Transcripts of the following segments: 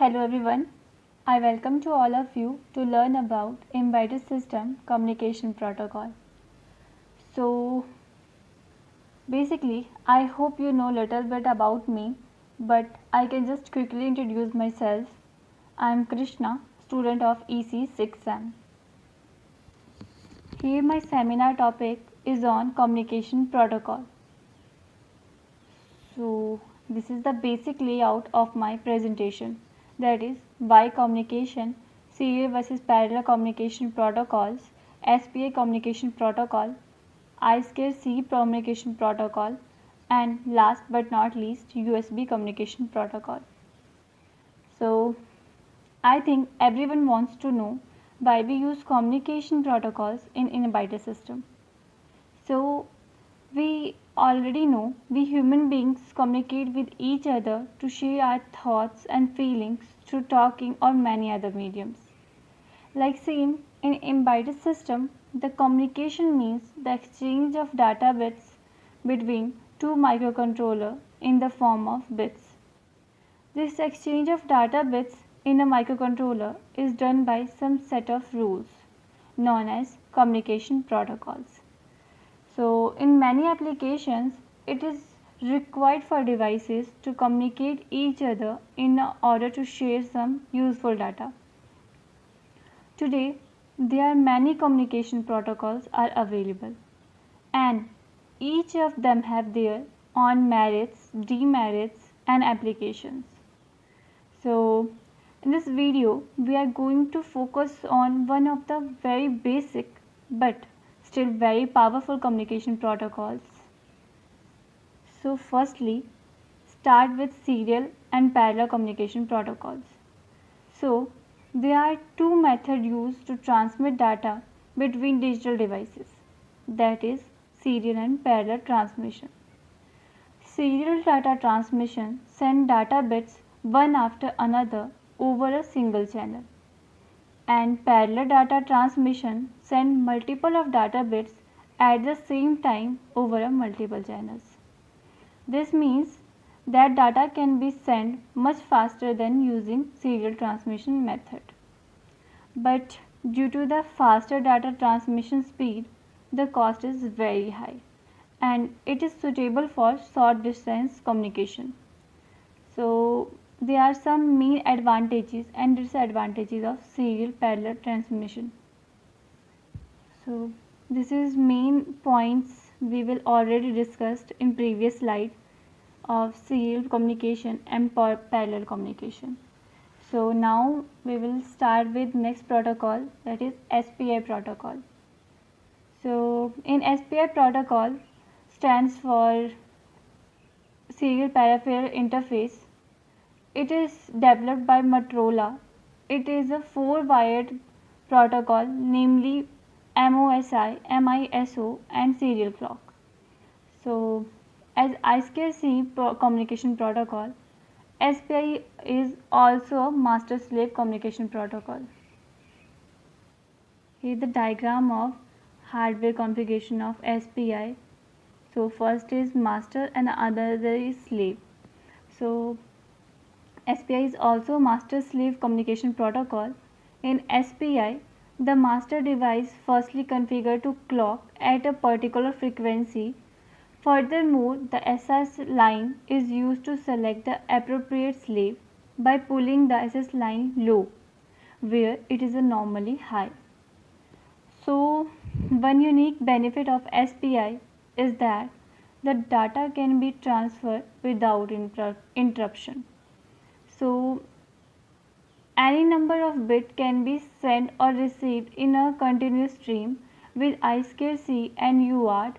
Hello everyone, I welcome to all of you to learn about Embedded System Communication Protocol. So basically I hope you know little bit about me, but I can just quickly introduce myself. I am Krishna, student of EC 6M. Here my seminar topic is on communication protocol. So this is the basic layout of my presentation, that is why communication, serial versus parallel communication protocols, SPA communication protocol, I2C communication protocol, and last but not least USB communication protocol. So I think everyone wants to know why we use communication protocols in embedded system. So we already know we human beings communicate with each other to share our thoughts and feelings through talking or many other mediums. Like seen in embedded system, the communication means the exchange of data bits between two microcontrollers in the form of bits. This exchange of data bits in a microcontroller is done by some set of rules known as communication protocols. So, in many applications, it is required for devices to communicate each other in order to share some useful data. Today, there are many communication protocols are available, and each of them have their own merits, demerits, and applications. So, in this video, we are going to focus on one of the very basic but still very powerful communication protocols. So firstly, start with serial and parallel communication protocols. So there are two methods used to transmit data between digital devices, that is serial and parallel transmission. Serial data transmission send data bits one after another over a single channel, and parallel data transmission send multiple of data bits at the same time over a multiple channels. This means that data can be sent much faster than using serial transmission method. But due to the faster data transmission speed, the cost is very high and it is suitable for short distance communication. So there are some main advantages and disadvantages of serial parallel transmission. So this is main points we will already discussed in previous slide of serial communication and parallel communication. So now we will start with next protocol, that is SPI protocol. So in SPI protocol stands for serial peripheral interface. It is developed by Motorola. It is a 4-wired protocol, namely MOSI, MISO and serial clock. So as I2C communication protocol, SPI is also a master slave communication protocol. Here is the diagram of hardware configuration of SPI. So first is master and other is slave. So SPI is also master slave communication protocol. In SPI, the master device firstly configured to clock at a particular frequency. Furthermore, the SS line is used to select the appropriate slave by pulling the SS line low, where it is normally high. So, one unique benefit of SPI is that the data can be transferred without interruption. So, any number of bits can be sent or received in a continuous stream. With I2C and UART,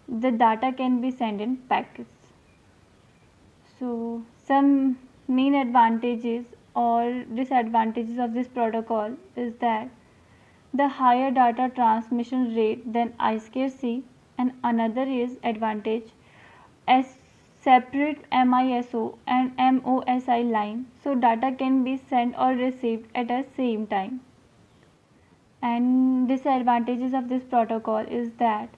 the data can be sent in packets. So some main advantages or disadvantages of this protocol is that the higher data transmission rate than I2C, and another is advantage as separate MISO and MOSI line, so data can be sent or received at the same time. And disadvantages of this protocol is that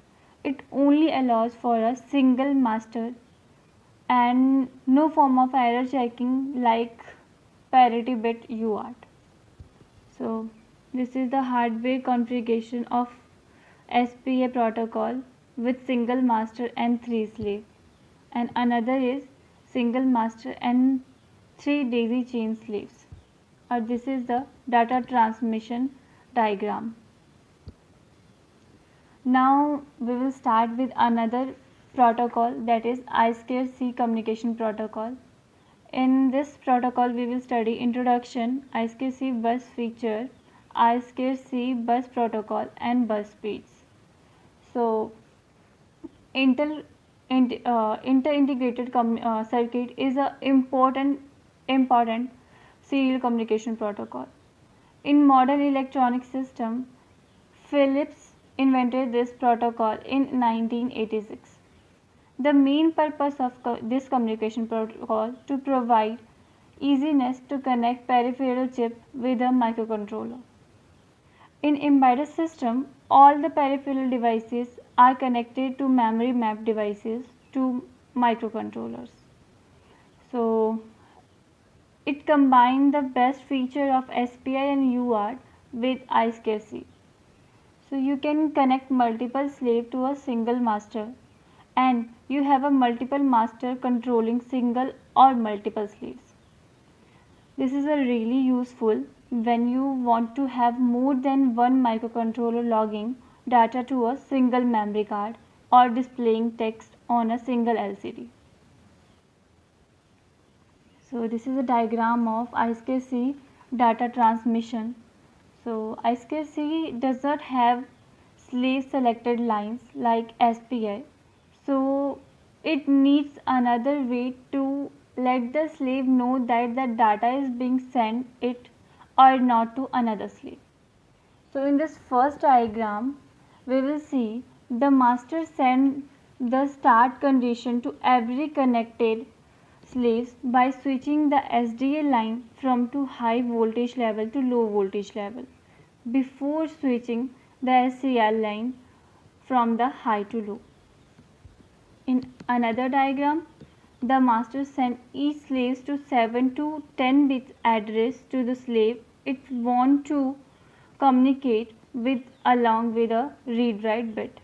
it only allows for a single master and no form of error checking like parity bit UART. So this is the hardware configuration of SPA protocol with single master and 3 slave, and another is single master and 3 daisy chain slaves. This is the data transmission diagram. Now we will start with another protocol, that is I2C communication protocol. In this protocol we will study introduction, I2C bus feature, I2C bus protocol and bus speeds. So inter-integrated circuit is a important serial communication protocol. In modern electronic system, Philips invented this protocol in 1986. The main purpose of this communication protocol to provide easiness to connect peripheral chip with a microcontroller. In embedded system, all the peripheral devices are connected to memory mapped devices to microcontrollers. So it combines the best feature of SPI and UART with I2C. So you can connect multiple slave to a single master, and you have a multiple master controlling single or multiple slaves. This is a really useful when you want to have more than one microcontroller logging data to a single memory card or displaying text on a single LCD. So this is a diagram of I2C data transmission. So I2C does not have slave selected lines like SPI. So it needs another way to let the slave know that the data is being sent it or not to another slave. So in this first diagram we will see the master send the start condition to every connected slaves by switching the SDA line from to high voltage level to low voltage level before switching the SCR line from the high to low. In another diagram, the master sent each slave to 7 to 10 bits address to the slave it want to communicate with along with a read write bit.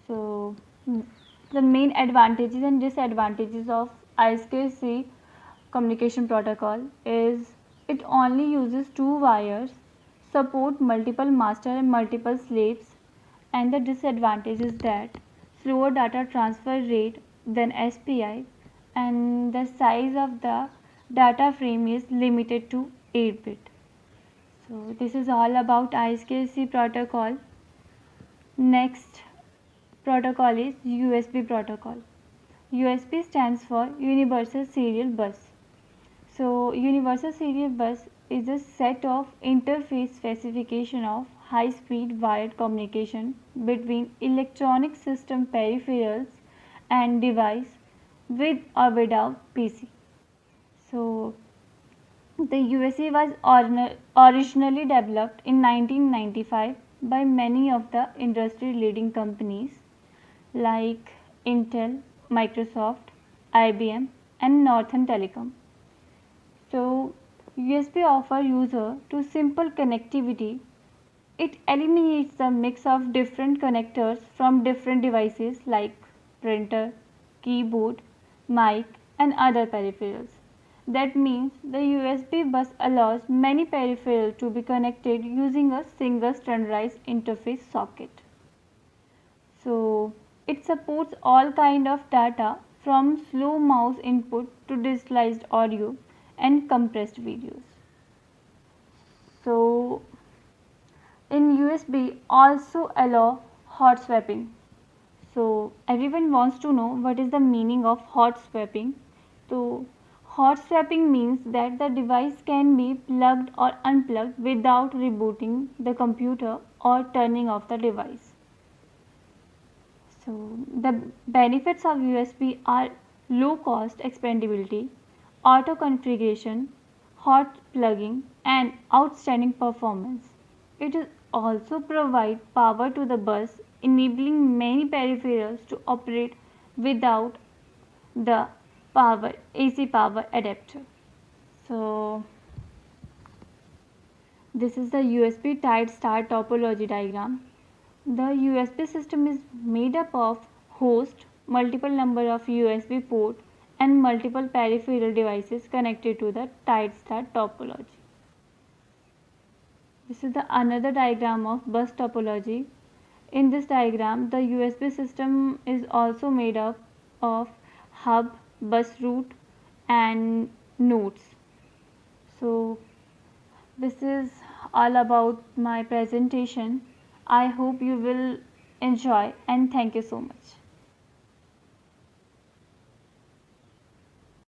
So the main advantages and disadvantages of I2C communication protocol is it only uses 2 wires, support multiple master and multiple slaves, and the disadvantage is that slower data transfer rate than SPI, and the size of the data frame is limited to 8 bit. So this is all about I2C protocol. Next protocol is USB protocol. USB stands for Universal Serial Bus. So Universal Serial Bus is a set of interface specification of high-speed wired communication between electronic system peripherals and device with or without PC. So the USB was originally developed in 1995 by many of the industry leading companies like Intel, Microsoft, IBM and Northern Telecom. So USB offers user to simple connectivity. It eliminates the mix of different connectors from different devices like printer, keyboard, mic and other peripherals. That means the USB bus allows many peripherals to be connected using a single standardized interface socket. So it supports all kind of data from slow mouse input to digitalized audio and compressed videos. So in USB also allow hot swapping. So everyone wants to know what is the meaning of hot swapping. So hot swapping means that the device can be plugged or unplugged without rebooting the computer or turning off the device. So the benefits of USB are low cost expandability, auto configuration, hot plugging and outstanding performance. It is also provide power to the bus, enabling many peripherals to operate without the AC power adapter. So this is the USB tied star topology diagram. The USB system is made up of host, multiple number of USB port and multiple peripheral devices connected to the tied star topology. This is the another diagram of bus topology. In this diagram, the USB system is also made up of hub, bus route and nodes. So this is all about my presentation. I hope you will enjoy and thank you so much.